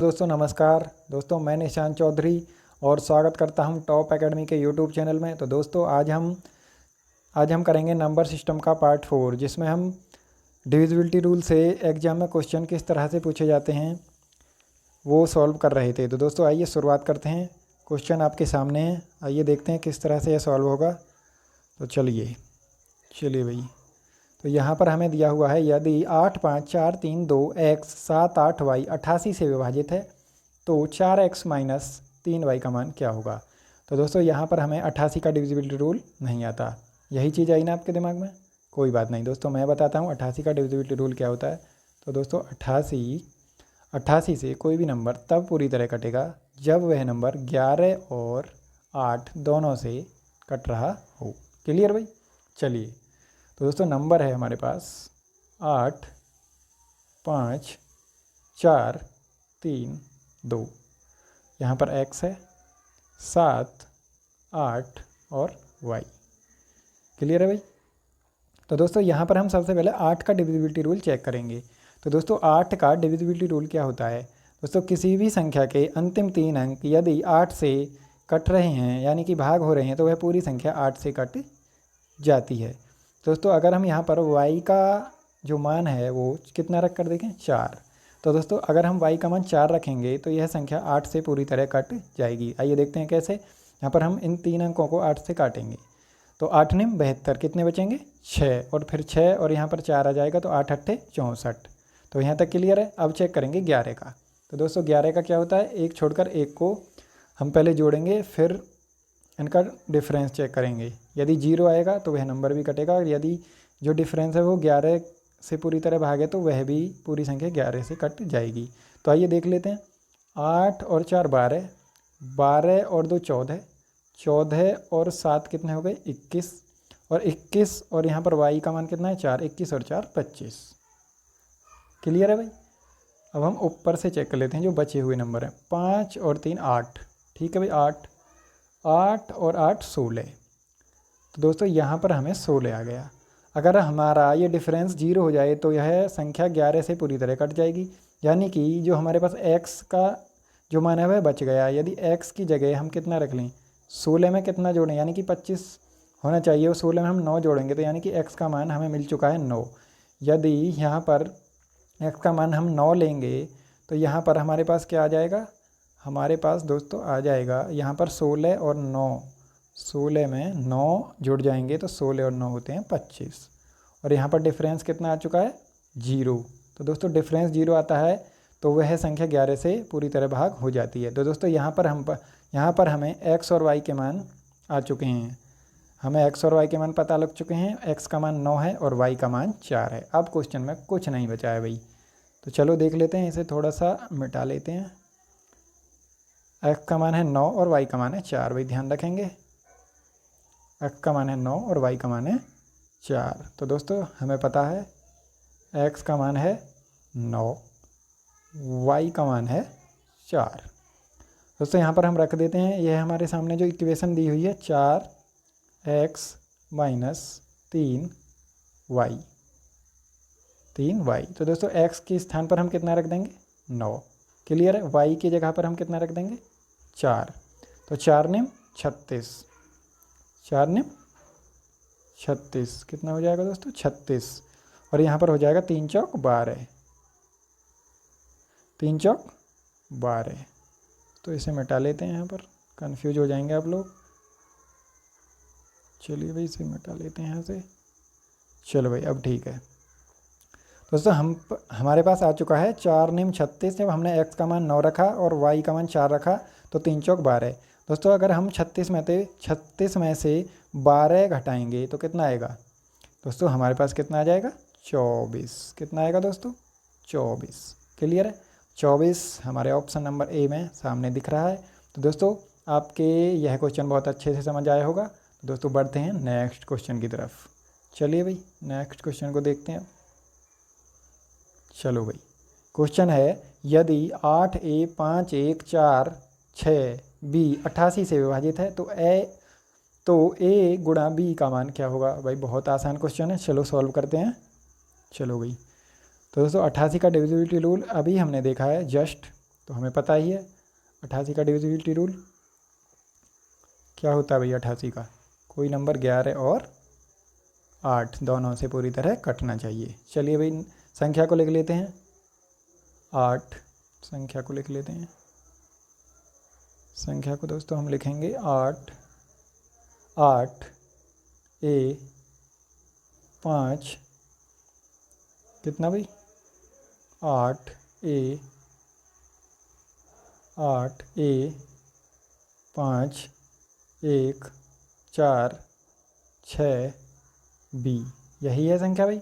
दोस्तों नमस्कार। दोस्तों मैं निशान चौधरी और स्वागत करता हूं टॉप एकेडमी के यूट्यूब चैनल में। तो दोस्तों आज हम करेंगे नंबर सिस्टम का पार्ट 4, जिसमें हम डिविजिबिलिटी रूल से एग्जाम में क्वेश्चन किस तरह से पूछे जाते हैं वो सॉल्व कर रहे थे। तो दोस्तों आइए शुरुआत करते हैं। क्वेश्चन आपके सामने है, आइए देखते हैं किस तरह से यह सॉल्व होगा। तो चलिए भाई। तो यहाँ पर हमें दिया हुआ है, यदि 8 5 4 3 2 x 7 8 y 88 से विभाजित है तो 4x माइनस 3y का मान क्या होगा। तो दोस्तों यहाँ पर हमें 88 का डिविजिबिलिटी रूल नहीं आता। यही चीज़ आई ना आपके दिमाग में? कोई बात नहीं दोस्तों, मैं बताता हूँ 88 का डिविजिबिलिटी रूल क्या होता है। तो दोस्तों 88 से कोई भी नंबर तब पूरी तरह कटेगा जब वह नंबर 11 और 8 दोनों से कट रहा हो। क्लियर भाई? चलिए, तो दोस्तों नंबर है हमारे पास 8 5 4 3 2। यहाँ पर x है, 7 8 और y। क्लियर है भाई? तो दोस्तों यहाँ पर हम सबसे पहले 8 का डिविजिबिलिटी रूल चेक करेंगे। तो दोस्तों 8 का डिविजिबिलिटी रूल क्या होता है? दोस्तों किसी भी संख्या के अंतिम 3 अंक यदि 8 से कट रहे हैं, यानी कि भाग हो रहे हैं, तो वह पूरी संख्या 8 से कट जाती है। दोस्तों अगर हम यहाँ पर y का जो मान है वो कितना रख कर देखें, 4। तो दोस्तों अगर हम y का मान 4 रखेंगे तो यह संख्या 8 से पूरी तरह कट जाएगी। आइए देखते हैं कैसे। यहाँ पर हम इन 3 अंकों को 8 से काटेंगे तो 8 निम 72, कितने बचेंगे 6, और फिर 6 और यहाँ पर 4 आ जाएगा तो 8 अट्ठे 64। तो यहाँ तक क्लियर है। अब चेक करेंगे 11 का। तो दोस्तों 11 का क्या होता है, एक छोड़कर एक को हम पहले जोड़ेंगे, फिर इनका डिफरेंस चेक करेंगे। यदि 0 आएगा तो वह नंबर भी कटेगा, और यदि जो डिफरेंस है वो 11 से पूरी तरह भागे तो वह भी पूरी संख्या 11 से कट जाएगी। तो आइए देख लेते हैं। 8 और 4 12, 12 और 2 14, 14 और 7 कितने हो गए 21, और 21 और यहाँ पर y का मान कितना है 4, 21 और 4 25। क्लियर है भाई? अब हम ऊपर से चेक कर लेते हैं जो बचे हुए नंबर हैं। 5 और 3 8, ठीक है भाई 8, 8 और 8 16। तो दोस्तों यहाँ पर हमें 16 आ गया। अगर हमारा ये डिफरेंस 0 हो जाए तो यह संख्या 11 से पूरी तरह कट जाएगी, यानी कि जो हमारे पास x का जो मान है वह बच गया। यदि x की जगह हम कितना रख लें, 16 में कितना जोड़ें, यानी कि 25 होना चाहिए, और 16 में हम 9 जोड़ेंगे तो यानी कि x का मान हमें मिल चुका है 9। यदि यहाँ पर x का मान हम 9 लेंगे तो यहाँ पर हमारे पास क्या आ जाएगा, हमारे पास दोस्तों आ जाएगा यहाँ पर 16 और 9, 16 में 9 जुड़ जाएंगे तो 16 और 9 होते हैं 25, और यहाँ पर डिफरेंस कितना आ चुका है 0। तो दोस्तों डिफरेंस 0 आता है तो वह संख्या 11 से पूरी तरह भाग हो जाती है। तो दोस्तों यहाँ पर हमें x और y के मान आ चुके हैं। हमें x और y के मान पता लग चुके हैं। x का मान 9 है और y का मान 4 है। अब क्वेश्चन में कुछ नहीं बचा है भाई। तो चलो देख लेते हैं, इसे थोड़ा सा मिटा लेते हैं। x का मान है 9 और y का मान है 4। भाई ध्यान रखेंगे, x का मान है 9 और y का मान है 4। तो दोस्तों हमें पता है x का मान है 9, y का मान है 4। दोस्तों यहाँ पर हम रख देते हैं, यह हमारे सामने जो इक्वेशन दी हुई है 4x माइनस 3y। तो दोस्तों x के स्थान पर हम कितना रख देंगे 9। क्लियर है? y की जगह पर हम कितना रख देंगे 4। तो 4 निम 36, 4 निम 36 कितना हो जाएगा दोस्तों 36, और यहाँ पर हो जाएगा 3 चौक 12, 3 चौक 12। तो इसे मिटा लेते हैं, यहाँ पर कंफ्यूज हो जाएंगे आप लोग। चलिए भाई इसे मिटा लेते हैं यहाँ से। चलो भाई अब ठीक है। दोस्तों हमारे पास आ चुका है 4 निम 36। जब हमने x का मान 9 रखा और y का मान 4 रखा तो 3 चौक 12। दोस्तों अगर हम 36 में से 12 घटाएंगे तो कितना आएगा दोस्तों, हमारे पास कितना आ जाएगा 24। कितना आएगा दोस्तों 24। क्लियर है? 24 हमारे ऑप्शन नंबर ए में सामने दिख रहा है। तो दोस्तों आपके यह क्वेश्चन बहुत अच्छे से समझ आया होगा। तो दोस्तों बढ़ते हैं नेक्स्ट क्वेश्चन की तरफ। चलिए भाई नेक्स्ट क्वेश्चन को देखते हैं। चलो भाई क्वेश्चन है, यदि 8a 5 1 4 6 b 88 से विभाजित है तो a गुणा b का मान क्या होगा। भाई बहुत आसान क्वेश्चन है, चलो सॉल्व करते हैं। चलो भाई, तो दोस्तों 88 का डिविजिबिलिटी रूल अभी हमने देखा है जस्ट। तो हमें पता ही है 88 का डिविजिबिलिटी रूल क्या होता है भैया। 88 का कोई नंबर 11 और 8 दोनों से पूरी तरह कटना चाहिए। चलिए भाई संख्या को लिख लेते हैं 8। संख्या को लिख लेते हैं, संख्या को दोस्तों हम लिखेंगे 8। 8 ए 5 कितना भाई 8 ए 5 1 4 6 बी, यही है संख्या भाई।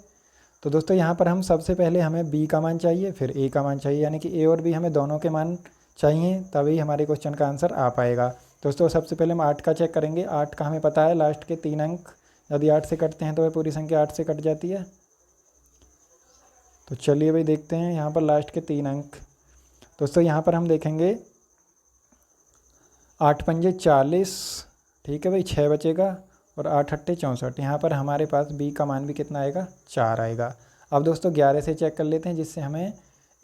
तो दोस्तों यहाँ पर हम सबसे पहले हमें बी का मान चाहिए, फिर ए का मान चाहिए, यानी कि ए और बी हमें दोनों के मान चाहिए, तभी हमारे क्वेश्चन का आंसर आ पाएगा। दोस्तों सबसे पहले हम 8 का चेक करेंगे। 8 का हमें पता है लास्ट के 3 अंक यदि 8 से कटते हैं तो वह पूरी संख्या 8 से कट जाती है। तो चलिए भाई देखते हैं यहाँ पर लास्ट के 3 अंक। दोस्तों यहाँ पर हम देखेंगे 8 पंजे 40, ठीक है भाई 6 बचेगा, और 8 अट्ठे 64। यहाँ पर हमारे पास बी का मान भी कितना आएगा 4 आएगा। अब दोस्तों 11 से चेक कर लेते हैं जिससे हमें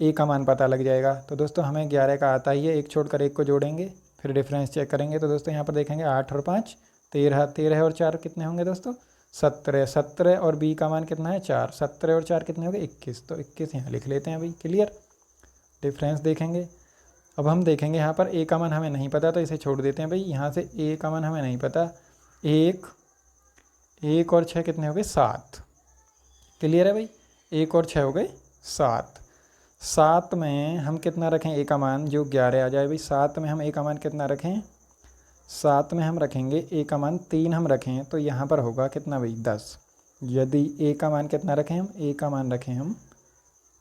ए का मान पता लग जाएगा। तो दोस्तों हमें 11 का आता ही है, एक छोड़कर एक को जोड़ेंगे, फिर डिफरेंस चेक करेंगे। तो दोस्तों यहाँ पर देखेंगे 8 और 5 13, 13 और 4 कितने होंगे दोस्तों 17, 17 और बी का मान कितना है 4, 17 और 4 कितने होंगे 21। तो 21 यहाँ लिख लेते हैं भाई, क्लियर। डिफरेंस देखेंगे। अब हम देखेंगे यहाँ पर ए का मान हमें नहीं पता तो इसे छोड़ देते हैं भाई। यहाँ से ए का मान हमें नहीं पता, 1 और 6 कितने हो गए 7, क्लियर है भाई। 1 और 6 हो गए 7। 7 में हम कितना रखें ए का मान, जो 11 आ जाए भाई। 7 में हम ए का मान कितना रखें, 7 में हम रखेंगे ए का मान 3 हम रखें तो यहाँ पर होगा कितना भाई 10। यदि ए का मान कितना रखें हम, ए का मान रखें हम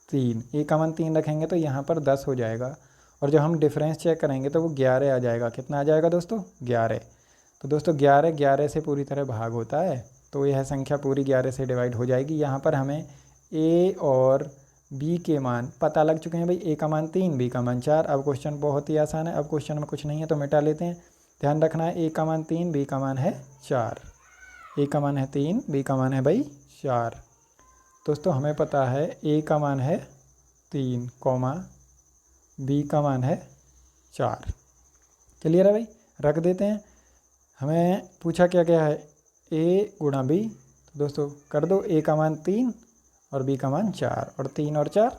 3, ए का मान 3 रखेंगे तो यहाँ पर 10 हो जाएगा। और जब हम डिफरेंस चेक करेंगे तो वो 11 आ जाएगा। कितना आ जाएगा दोस्तों 11। तो दोस्तों 11 से पूरी तरह भाग होता है, तो यह संख्या पूरी 11 से डिवाइड हो जाएगी। यहाँ पर हमें ए और बी के मान पता लग चुके हैं भाई। ए का मान 3, बी का मान 4। अब क्वेश्चन बहुत ही आसान है, अब क्वेश्चन में कुछ नहीं है तो मिटा लेते हैं। ध्यान रखना है ए का मान 3, बी का मान है 4। ए का मान है 3, बी का मान है भाई 4। दोस्तों हमें पता है ए का मान है 3, बी का मान है 4, क्लियर है भाई। रख देते हैं। हमें पूछा क्या क्या है, ए गुणा बी। तो दोस्तों कर दो, ए का मान 3 और बी का मान 4, और 3 और 4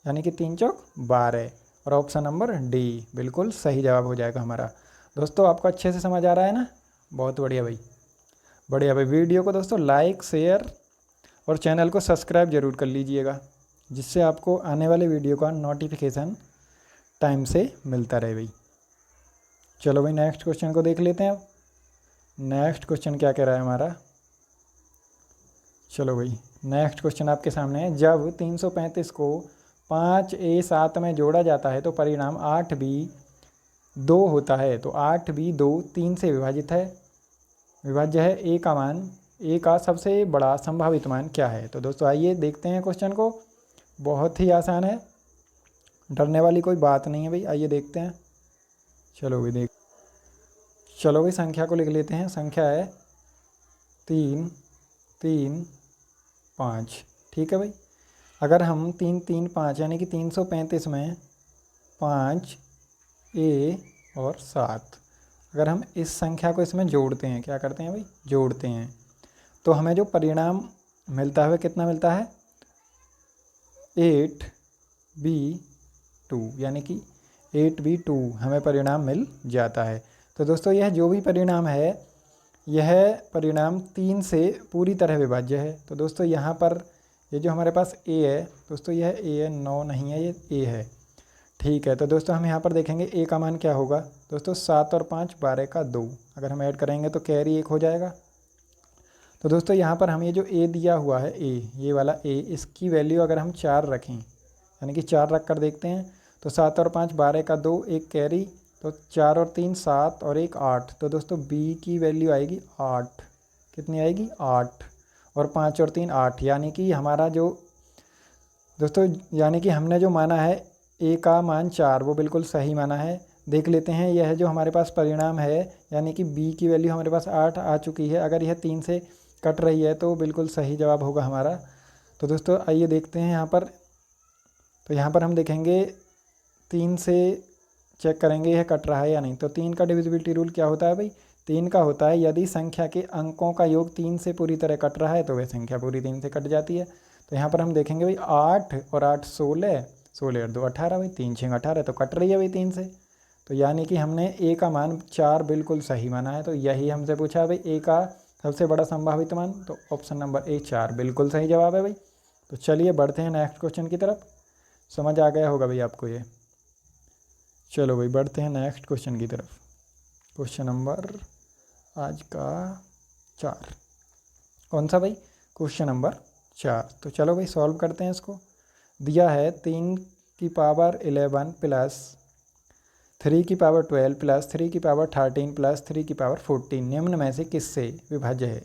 यानी कि 3 चौक 12, और ऑप्शन नंबर डी बिल्कुल सही जवाब हो जाएगा हमारा। दोस्तों आपको अच्छे से समझ आ रहा है ना, बहुत बढ़िया भाई, बढ़िया भाई। वीडियो को दोस्तों लाइक शेयर और चैनल को सब्सक्राइब ज़रूर कर लीजिएगा, जिससे आपको आने वाले वीडियो का नोटिफिकेशन टाइम से मिलता रहे भाई। चलो भाई नेक्स्ट क्वेश्चन को देख लेते हैं। अब नेक्स्ट क्वेश्चन क्या कह रहा है हमारा, चलो भाई नेक्स्ट क्वेश्चन आपके सामने है। जब 335 को 5a7 में जोड़ा जाता है तो परिणाम 8b2 होता है। तो 8b2 3 से विभाजित है, विभाज्य है। ए का मान, ए का सबसे बड़ा संभावित मान क्या है। तो दोस्तों आइए देखते हैं क्वेश्चन को, बहुत ही आसान है, डरने वाली कोई बात नहीं है भाई। आइए देखते हैं। चलो भाई संख्या को लिख लेते हैं। संख्या है 3 3 5, ठीक है भाई। अगर हम 3 3 5 यानी कि 335 में 5 ए और 7, अगर हम इस संख्या को इसमें जोड़ते हैं, क्या करते हैं भाई जोड़ते हैं, तो हमें जो परिणाम मिलता है वह कितना मिलता है 8b2, यानी कि 8b2 हमें परिणाम मिल जाता है। तो दोस्तों यह जो भी परिणाम है, यह परिणाम 3 से पूरी तरह विभाज्य है। तो दोस्तों यहाँ पर ये जो हमारे पास a है, दोस्तों यह a है, 9 नहीं है, ये a है, ठीक है। तो दोस्तों हम यहाँ पर देखेंगे a का मान क्या होगा। दोस्तों 7 और 5 12 का 2, अगर हम ऐड करेंगे तो कैरी 1 हो जाएगा। तो दोस्तों यहाँ पर हमें जो a दिया हुआ है, a ये वाला a, इसकी वैल्यू अगर हम 4 रखें, यानी कि 4 रख कर देखते हैं, तो 7 और 5 12 का 2, एक कैरी, तो 4 और 3 7 और 1 8। तो दोस्तों b की वैल्यू आएगी 8, कितनी आएगी 8, और 5 और 3 8, यानी कि हमारा जो दोस्तों यानी कि हमने जो माना है a का मान 4, वो बिल्कुल सही माना है। देख लेते हैं, यह जो हमारे पास परिणाम है, यानी कि b की वैल्यू हमारे पास 8 आ चुकी है। अगर यह 3 से कट रही है तो बिल्कुल सही जवाब होगा हमारा। तो दोस्तों आइए देखते हैं यहाँ पर। तो यहाँ पर हम देखेंगे 3 से चेक करेंगे यह कट रहा है या नहीं। तो 3 का डिविजिबिलिटी रूल क्या होता है भाई? 3 का होता है यदि संख्या के अंकों का योग 3 से पूरी तरह कट रहा है तो वह संख्या पूरी 3 से कट जाती है। तो यहाँ पर हम देखेंगे भाई 8 और 8 16, 16 और 2 18 भाई, 3 6 18 तो कट रही है भाई 3 से। तो यानी कि हमने ए का मान 4 बिल्कुल सही माना है। तो यही हमसे पूछा है भाई ए का सबसे बड़ा संभावित मान, तो ऑप्शन नंबर ए 4 बिल्कुल सही जवाब है भाई। तो चलिए बढ़ते हैं नेक्स्ट क्वेश्चन की तरफ। समझ आ गया होगा भाई आपको ये। चलो भाई बढ़ते हैं नेक्स्ट क्वेश्चन की तरफ। क्वेश्चन नंबर आज का 4, कौन सा भाई? Question number 4। तो चलो भाई सॉल्व करते हैं इसको। दिया है 3 की पावर 11 प्लस 3 की पावर 12 प्लस 3 की पावर 13 प्लस 3 की पावर 14 निम्न में से किससे विभाज्य है?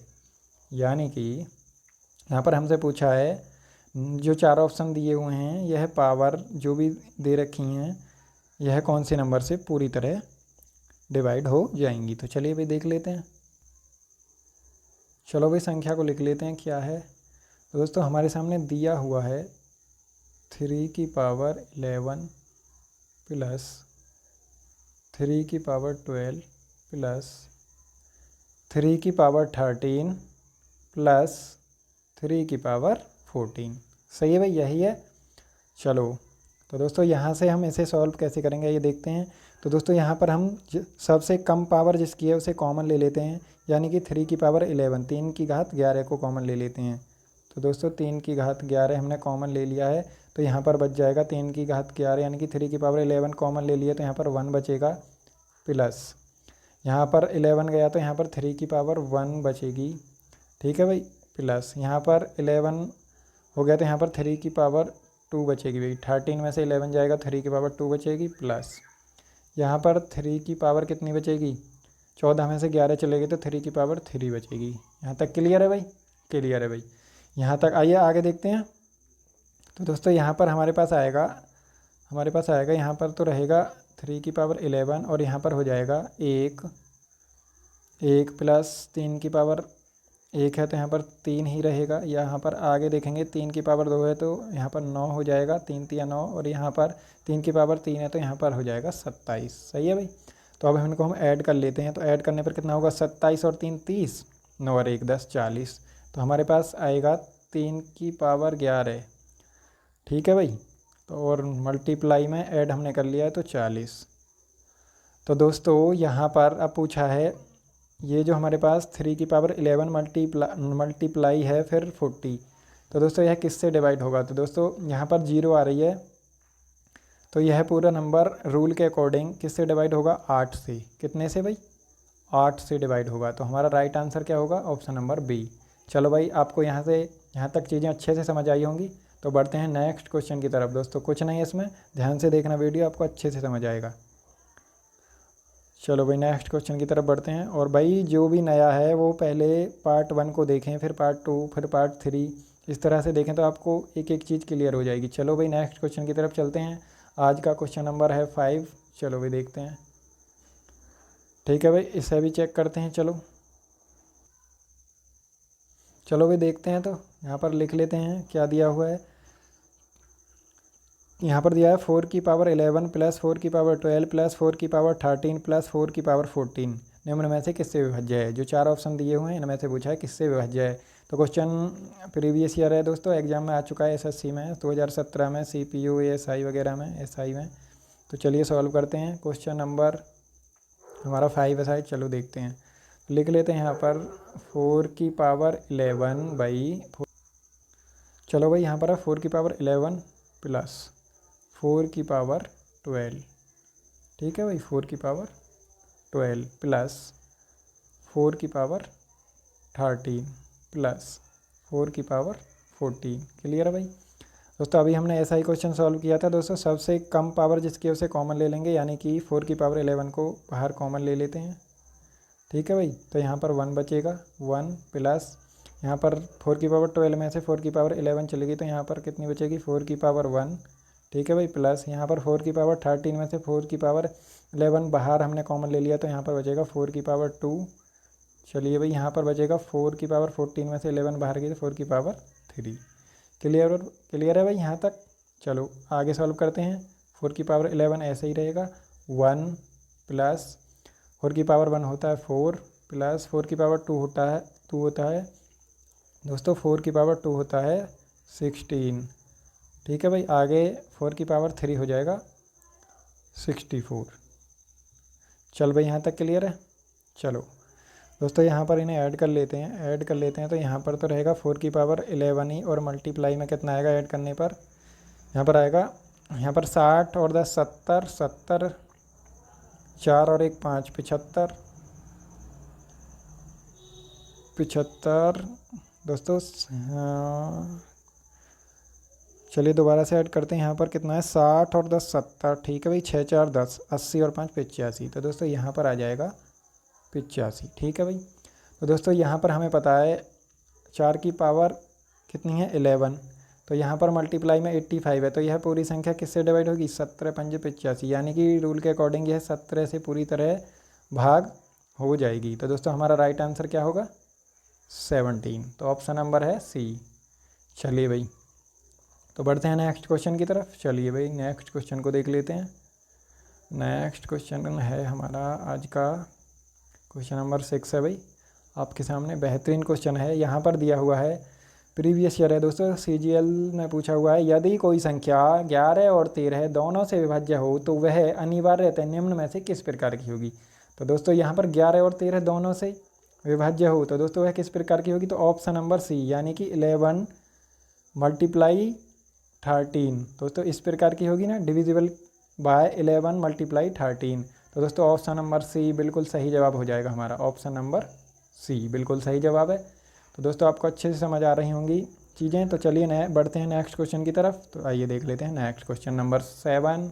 यानी कि यहाँ पर हमसे पूछा है, जो 4 ऑप्शन दिए हुए हैं यह पावर जो भी दे रखी हैं यह कौन से नंबर से पूरी तरह डिवाइड हो जाएंगी। तो चलिए भाई देख लेते हैं। चलो भाई संख्या को लिख लेते हैं क्या है। तो दोस्तों हमारे सामने दिया हुआ है 3 की पावर 11 प्लस 3 की पावर 12 प्लस 3 की पावर 13 प्लस 3 की पावर 14। सही है भाई, यही है। चलो तो दोस्तों यहाँ से हम इसे सॉल्व कैसे करेंगे ये देखते हैं। तो दोस्तों यहाँ पर हम सबसे कम पावर जिसकी है उसे कॉमन ले लेते हैं, यानी कि 3 की पावर 11, 3 की घात 11 को कॉमन ले लेते हैं। तो दोस्तों 3 की घात 11 हमने कॉमन ले लिया है, तो यहाँ पर बच जाएगा 3 की घात 11, यानी कि 3 की पावर 11 कॉमन ले लिया तो यहाँ पर 1 बचेगा, प्लस यहाँ पर 11 गया तो यहाँ पर 3 की पावर 1 बचेगी। ठीक है भाई, प्लस यहाँ पर 11 हो गया तो यहाँ पर 3 की पावर 2 बचेगी भाई। 13 में से 11 जाएगा, 3 की पावर 2 बचेगी, प्लस यहाँ पर 3 की पावर कितनी बचेगी? 14 में से 11 चलेगी तो 3 की पावर 3 बचेगी। यहाँ तक क्लियर है भाई? क्लियर है भाई। यहाँ तक आइए आगे देखते हैं। तो दोस्तों यहाँ पर हमारे पास आएगा यहाँ पर तो रहेगा 3 की पावर 11 और यहाँ पर हो जाएगा 1 प्लस 3 की पावर 1 है तो यहाँ पर 3 ही रहेगा। यहाँ पर आगे देखेंगे 3 की पावर 2 है तो यहाँ पर 9 हो जाएगा, 3 3 9, और यहाँ पर 3 की पावर 3 है तो यहाँ पर हो जाएगा 27। सही है भाई। तो अब इनको हम ऐड कर लेते हैं। तो ऐड करने पर कितना होगा? 27 और 3 30, 9 और 1 10, 40। तो हमारे पास आएगा 3 की पावर 11। ठीक है भाई। तो और मल्टीप्लाई में ऐड हमने कर लिया है तो 40। तो दोस्तों यहाँ पर अब पूछा है ये जो हमारे पास 3 की पावर 11 मल्टीप्लाई है फिर 40, तो दोस्तों यह किससे डिवाइड होगा? तो दोस्तों यहाँ पर 0 आ रही है तो यह पूरा नंबर रूल के अकॉर्डिंग किससे डिवाइड होगा? 8 से। कितने से भाई? 8 से डिवाइड होगा। तो हमारा राइट आंसर क्या होगा? Option number B. चलो भाई आपको यहाँ तक चीज़ें अच्छे से समझ आई होंगी। तो बढ़ते हैं नेक्स्ट क्वेश्चन की तरफ। दोस्तों कुछ नहीं है इसमें, ध्यान से देखना वीडियो, आपको अच्छे से समझ आएगा। चलो भाई नेक्स्ट क्वेश्चन की तरफ बढ़ते हैं। और भाई जो भी नया है वो पहले पार्ट 1 को देखें, फिर पार्ट 2, फिर पार्ट 3, इस तरह से देखें तो आपको एक एक चीज़ क्लियर हो जाएगी। चलो भाई नेक्स्ट क्वेश्चन की तरफ चलते हैं। आज का क्वेश्चन नंबर है 5। चलो भाई देखते हैं। ठीक है भाई, इसे भी चेक करते हैं। चलो भाई देखते हैं। तो यहाँ पर लिख लेते हैं क्या दिया हुआ है। यहाँ पर दिया है 4 की पावर 11 प्लस 4 की पावर 12 प्लस 4 की पावर 13 प्लस 4 की पावर 14 निम्न में से किससे विभाज्य है? जो 4 ऑप्शन दिए हुए हैं इनमें से पूछा है किससे विभाज्य है। तो क्वेश्चन प्रीवियस ईयर है दोस्तों, एग्जाम में आ चुका है, एसएससी में 2017 में, सीपीयू एएसआई वगैरह में, एसआई में। तो चलिए सॉल्व करते हैं। क्वेश्चन नंबर हमारा 5 है शायद। चलो देखते हैं। लिख लेते हैं यहाँ पर 4 की पावर 11 बाई 4। चलो भाई यहाँ पर है 4 की पावर 11 प्लस 4 की पावर 12। ठीक है भाई, 4 की पावर 12 प्लस 4 की पावर 13 प्लस 4 की पावर 14। क्लियर है भाई। दोस्तों अभी हमने ऐसा ही क्वेश्चन सॉल्व किया था दोस्तों। सबसे कम पावर जिसकी उसे कॉमन ले लेंगे, यानी कि 4 की पावर 11 को बाहर कॉमन ले लेते हैं। ठीक है भाई। तो यहाँ पर 1 बचेगा, 1 प्लस यहाँ पर 4 की पावर 12 में से 4 की पावर 11 चलेगी तो यहाँ पर कितनी बचेगी? 4 की पावर 1। ठीक है भाई, प्लस यहाँ पर 4 की पावर 13 में से 4 की पावर 11 बाहर हमने कॉमन ले लिया तो यहाँ पर बचेगा 4 की पावर 2। चलिए भाई यहाँ पर बचेगा 4 की पावर 14 में से 11 बाहर गई तो 4 की पावर 3। क्लियर है भाई यहाँ तक। चलो आगे सॉल्व करते हैं। 4 की पावर 11 ऐसे ही रहेगा। 1 प्लस 4 की पावर 1 होता है 4 प्लस 4 की पावर 2 होता है दोस्तों 4 की पावर 2 होता है 16। ठीक है भाई, आगे 4 की पावर 3 हो जाएगा 64। चल भाई यहाँ तक क्लियर है। चलो दोस्तों यहाँ पर इन्हें ऐड कर लेते हैं तो यहाँ पर तो रहेगा 4 की पावर 11 ही, और मल्टीप्लाई में कितना आएगा ऐड करने पर, यहाँ पर आएगा, यहाँ पर 60 और 10 70, 70 4 और 1 5 75, 75 दोस्तों। चलिए दोबारा से ऐड करते हैं, यहाँ पर कितना है 60 और 10 70। ठीक है भाई, 6 4 10 80 और 5 85। तो दोस्तों यहाँ पर आ जाएगा 85। ठीक है भाई, तो दोस्तों यहाँ पर हमें पता है 4 की पावर कितनी है 11, तो यहाँ पर मल्टीप्लाई में 85 है, तो यह पूरी संख्या किससे डिवाइड होगी 17 पंजे 85, यानी कि रूल के अकॉर्डिंग यह 17 से पूरी तरह भाग हो जाएगी। तो दोस्तों हमारा राइट आंसर क्या होगा 17, तो ऑप्शन नंबर है सी। चलिए भाई, तो बढ़ते हैं नेक्स्ट क्वेश्चन की तरफ। चलिए भाई नेक्स्ट क्वेश्चन को देख लेते हैं। नेक्स्ट क्वेश्चन है हमारा आज का क्वेश्चन नंबर 6 है भाई आपके सामने। बेहतरीन क्वेश्चन है, यहाँ पर दिया हुआ है, प्रीवियस ईयर है दोस्तों, CGL में पूछा हुआ है, यदि कोई संख्या 11 और 13 दोनों से विभाज्य हो तो वह अनिवार्यतः निम्न में से किस प्रकार की होगी। तो दोस्तों यहाँ पर 11 और 13 दोनों से विभाज्य हो तो दोस्तों वह किस प्रकार की होगी, तो ऑप्शन नंबर सी, यानी कि 11 मल्टीप्लाई 13 दोस्तों इस प्रकार की होगी ना, डिविजिबल बाय 11 मल्टीप्लाई 13। तो दोस्तों ऑप्शन नंबर सी बिल्कुल सही जवाब हो जाएगा हमारा, ऑप्शन नंबर सी बिल्कुल सही जवाब है। तो दोस्तों आपको अच्छे से समझ आ रही होंगी चीज़ें। तो चलिए बढ़ते हैं नेक्स्ट क्वेश्चन की तरफ। तो आइए देख लेते हैं नेक्स्ट क्वेश्चन नंबर 7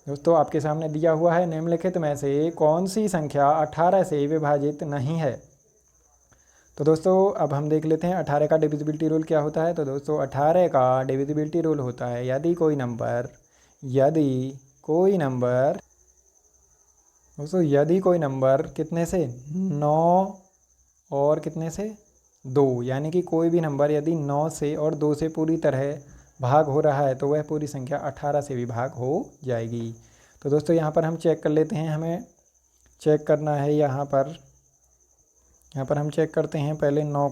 दोस्तों आपके सामने दिया हुआ है, निम्नलिखित में से कौन सी संख्या 18 से विभाजित नहीं है। तो दोस्तों अब हम देख लेते हैं 18 का डिविजिबिलिटी रूल क्या होता है। तो दोस्तों 18 का डिविजिबिलिटी रूल होता है, यदि कोई नंबर कितने से 9 और कितने से 2, यानी कि कोई भी नंबर यदि 9 से और 2 से पूरी तरह भाग हो रहा है तो वह पूरी संख्या 18 से भी भाग हो जाएगी। तो दोस्तों यहाँ पर हम चेक कर लेते हैं, हमें चेक करना है यहाँ पर हम चेक करते हैं पहले 9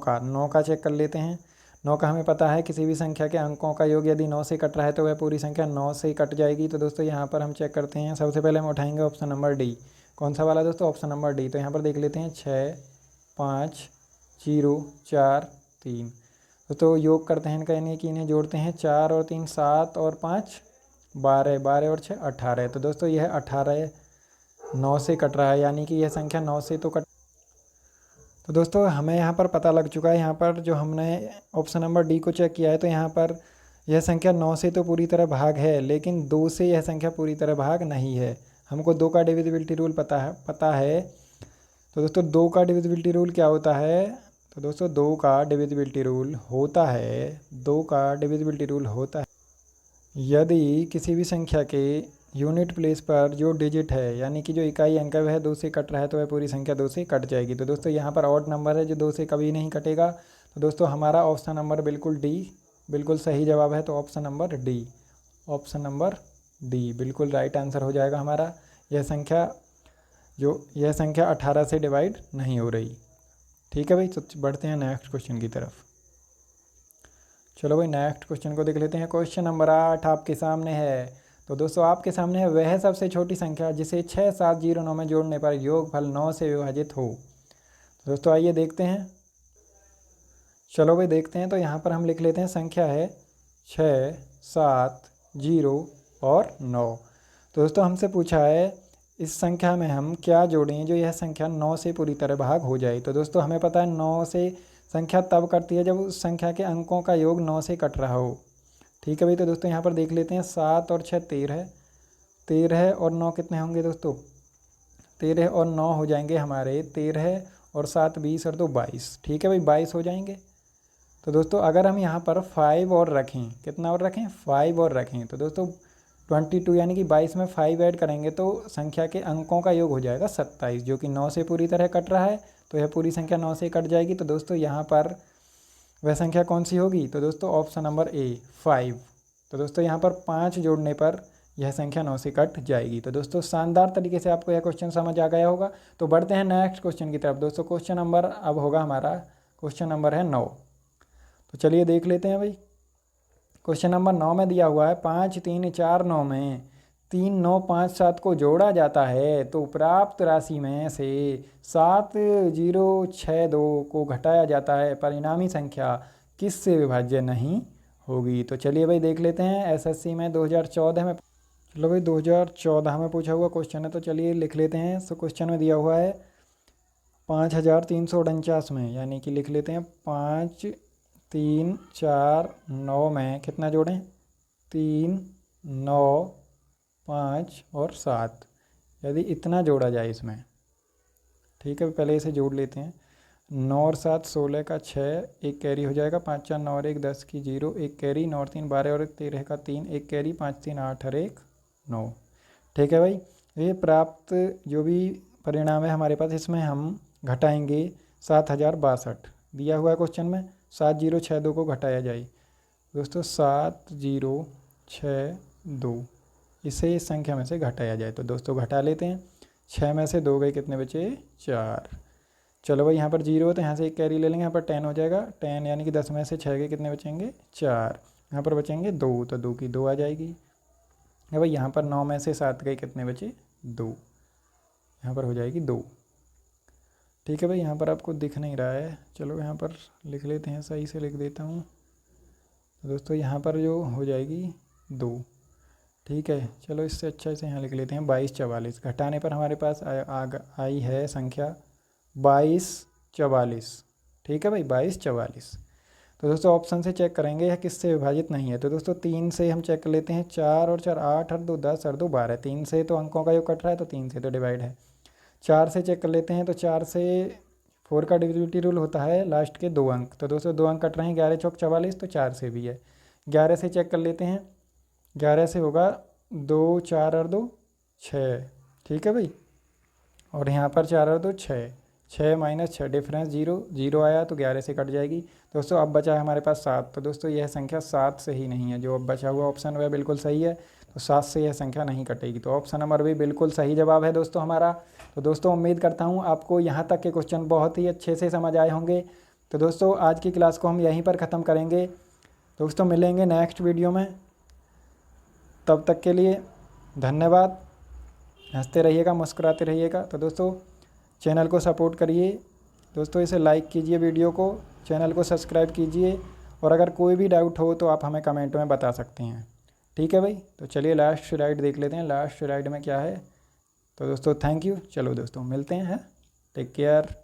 का चेक कर लेते हैं। 9 का हमें पता है किसी भी संख्या के अंकों का योग यदि 9 से कट रहा है तो वह पूरी संख्या 9 से कट जाएगी। तो दोस्तों यहाँ पर हम चेक करते हैं, सबसे पहले हम उठाएंगे ऑप्शन नंबर डी। कौन सा वाला दोस्तों, ऑप्शन नंबर डी। तो यहाँ पर देख लेते हैं 6 5 0 4 3। तो योग करते हैं इनका, यानी कि इन्हें जोड़ते हैं 4 और 3 7 और 5 12, 12 और 6 18। तो दोस्तों यह 18 9 से कट रहा है, यानी कि यह संख्या 9 से तो कट। तो दोस्तों हमें यहाँ पर पता लग चुका है, यहाँ पर जो हमने ऑप्शन नंबर डी को चेक किया है तो यहाँ पर यह संख्या 9 से तो पूरी तरह भाग है, लेकिन 2 से यह संख्या पूरी तरह भाग नहीं है। हमको 2 का डिविजिबिलिटी रूल पता है। तो दोस्तों 2 का डिविजिबिलिटी रूल क्या होता है। तो दोस्तों 2 का डिविजिबिलिटी रूल होता है यदि किसी भी संख्या के यूनिट प्लेस पर जो डिजिट है, यानी कि जो इकाई अंक है वह 2 से कट रहा है तो वह पूरी संख्या 2 से कट जाएगी। तो दोस्तों यहाँ पर ऑड नंबर है जो 2 से कभी नहीं कटेगा। तो दोस्तों हमारा ऑप्शन नंबर बिल्कुल डी बिल्कुल सही जवाब है। तो ऑप्शन नंबर डी बिल्कुल राइट आंसर हो जाएगा हमारा। यह संख्या 18 से डिवाइड नहीं हो रही। ठीक है भाई, तो बढ़ते हैं नेक्स्ट क्वेश्चन की तरफ। चलो भाई नेक्स्ट क्वेश्चन को देख लेते हैं। क्वेश्चन नंबर 8 आपके सामने है। तो दोस्तों आपके सामने है वह सबसे छोटी संख्या जिसे 6709 में जोड़ने पर योगफल 9 से विभाजित हो। तो दोस्तों आइए देखते हैं। चलो भाई देखते हैं। तो यहाँ पर हम लिख लेते हैं, संख्या है 6 7 0 और 9। तो दोस्तों हमसे पूछा है इस संख्या में हम क्या जोड़ें जो यह संख्या 9 से पूरी तरह भाग हो जाए। तो दोस्तों हमें पता है 9 से संख्या तब कटती है जब उस संख्या के अंकों का योग 9 से कट रहा हो। ठीक है भाई, तो दोस्तों यहाँ पर देख लेते हैं 7 और 6 13 और 9 कितने होंगे दोस्तों, 13 और 9 हो जाएंगे हमारे 13 और 7 20 और 2 22। ठीक है भाई, 22 हो जाएंगे। तो दोस्तों अगर हम यहाँ पर 5 और रखें, कितना और रखें 5 और रखें, तो दोस्तों 22 यानी कि 22 में 5 ऐड करेंगे तो संख्या के अंकों का योग हो जाएगा 27, जो कि 9 से पूरी तरह कट रहा है। तो यह पूरी संख्या 9 से कट जाएगी। तो दोस्तों यहाँ पर वह संख्या कौन सी होगी। तो दोस्तों ऑप्शन नंबर ए 5। तो दोस्तों यहाँ पर 5 जोड़ने पर यह संख्या 9 से कट जाएगी। तो दोस्तों शानदार तरीके से आपको यह क्वेश्चन समझ आ गया होगा। तो बढ़ते हैं नेक्स्ट क्वेश्चन की तरफ। दोस्तों क्वेश्चन नंबर अब होगा हमारा, क्वेश्चन नंबर है 9। तो चलिए देख लेते हैं भाई। क्वेश्चन नंबर 9 में दिया हुआ है 5 3 4 9 में 3 9 5 7 को जोड़ा जाता है तो प्राप्त राशि में से 7 0 6 2 को घटाया जाता है, परिणामी संख्या किस से विभाज्य नहीं होगी। तो चलिए भाई देख लेते हैं। एसएससी में 2014 में, चलो भाई 2014 में पूछा हुआ क्वेश्चन है, तो चलिए लिख लेते हैं। तो क्वेश्चन में दिया हुआ है 5349 में, यानी कि लिख लेते हैं 5 3 4 9 में कितना जोड़ें, 3 9 5 और 7, यदि इतना जोड़ा जाए इसमें, ठीक है। पहले इसे जोड़ लेते हैं। 9 और 7 16 का 6, एक कैरी हो जाएगा, 5 4 9 और 1 10 की 0, एक कैरी, 9 और 3 12 और 1 13 का 3, एक कैरी, 5 3 8 और 1 9। ठीक है भाई। ये प्राप्त जो भी परिणाम है हमारे पास, इसमें हम घटाएंगे 7062 दिया हुआ है क्वेश्चन में। 7 0 6 2 को घटाया जाए दोस्तों, 7 0 6 2, इसे इस संख्या में से घटाया जाए। तो दोस्तों घटा लेते हैं। 6 में से 2 गए, कितने बचे, 4। चलो भाई यहाँ पर 0 तो यहाँ से एक कैरी ले लेंगे, यहाँ पर 10 हो जाएगा। 10 यानी कि 10 में से 6 गए, कितने बचेंगे, 4। यहाँ पर बचेंगे 2, तो 2 की 2 आ जाएगी। है भाई यहाँ पर 9 में से 7 गए, कितने बचे, 2, यहाँ पर हो जाएगी 2। ठीक है भाई, यहाँ पर आपको दिख नहीं रहा है, चलो यहाँ पर लिख लेते हैं, सही से लिख देता हूँ। तो दोस्तों यहाँ पर जो हो जाएगी 2। ठीक है, चलो इससे अच्छा इसे यहाँ लिख लेते हैं 22 44। घटाने पर हमारे पास आई है संख्या 22 44। ठीक है भाई, 22 44। तो दोस्तों ऑप्शन से चेक करेंगे यह किससे विभाजित नहीं है। तो दोस्तों 3 से हम चेक कर लेते हैं। 4 और 4 8 और 2 10 और 2 12। 3 से तो अंकों का योग कट रहा है, तो 3 से तो डिवाइड है। 4 से चेक कर लेते हैं। तो 4 से 4 का डिविजिबिलिटी रूल होता है लास्ट के 2 अंक। तो दोस्तों 2 अंक कट रहे हैं, 11 चौक 44, तो 4 से भी है। 11 से चेक कर लेते हैं। 11 से होगा 2 4 और 2 6। ठीक है भाई, और यहाँ पर 4 और 2 6, 6 माइनस 6 डिफरेंस 0 0 आया, तो 11 से कट जाएगी। दोस्तों अब बचा है हमारे पास 7। तो दोस्तों यह संख्या 7 से ही नहीं है। जो अब बचा हुआ ऑप्शन वह बिल्कुल सही है, तो 7 से यह संख्या नहीं कटेगी। तो ऑप्शन नंबर भी बिल्कुल सही जवाब है दोस्तों हमारा। तो दोस्तों उम्मीद करता हूँ आपको यहाँ तक के क्वेश्चन बहुत ही अच्छे से समझ आए होंगे। तो दोस्तों आज की क्लास को हम यहीं पर ख़त्म करेंगे। दोस्तों मिलेंगे नेक्स्ट वीडियो में, तब तक के लिए धन्यवाद। हंसते रहिएगा, मुस्कुराते रहिएगा। तो दोस्तों चैनल को सपोर्ट करिए दोस्तों, इसे लाइक कीजिए, वीडियो को, चैनल को सब्सक्राइब कीजिए, और अगर कोई भी डाउट हो तो आप हमें कमेंट में बता सकते हैं। ठीक है भाई, तो चलिए लास्ट स्लाइड देख लेते हैं। लास्ट स्लाइड में क्या है। तो दोस्तों थैंक यू। चलो दोस्तों मिलते हैं, टेक केयर।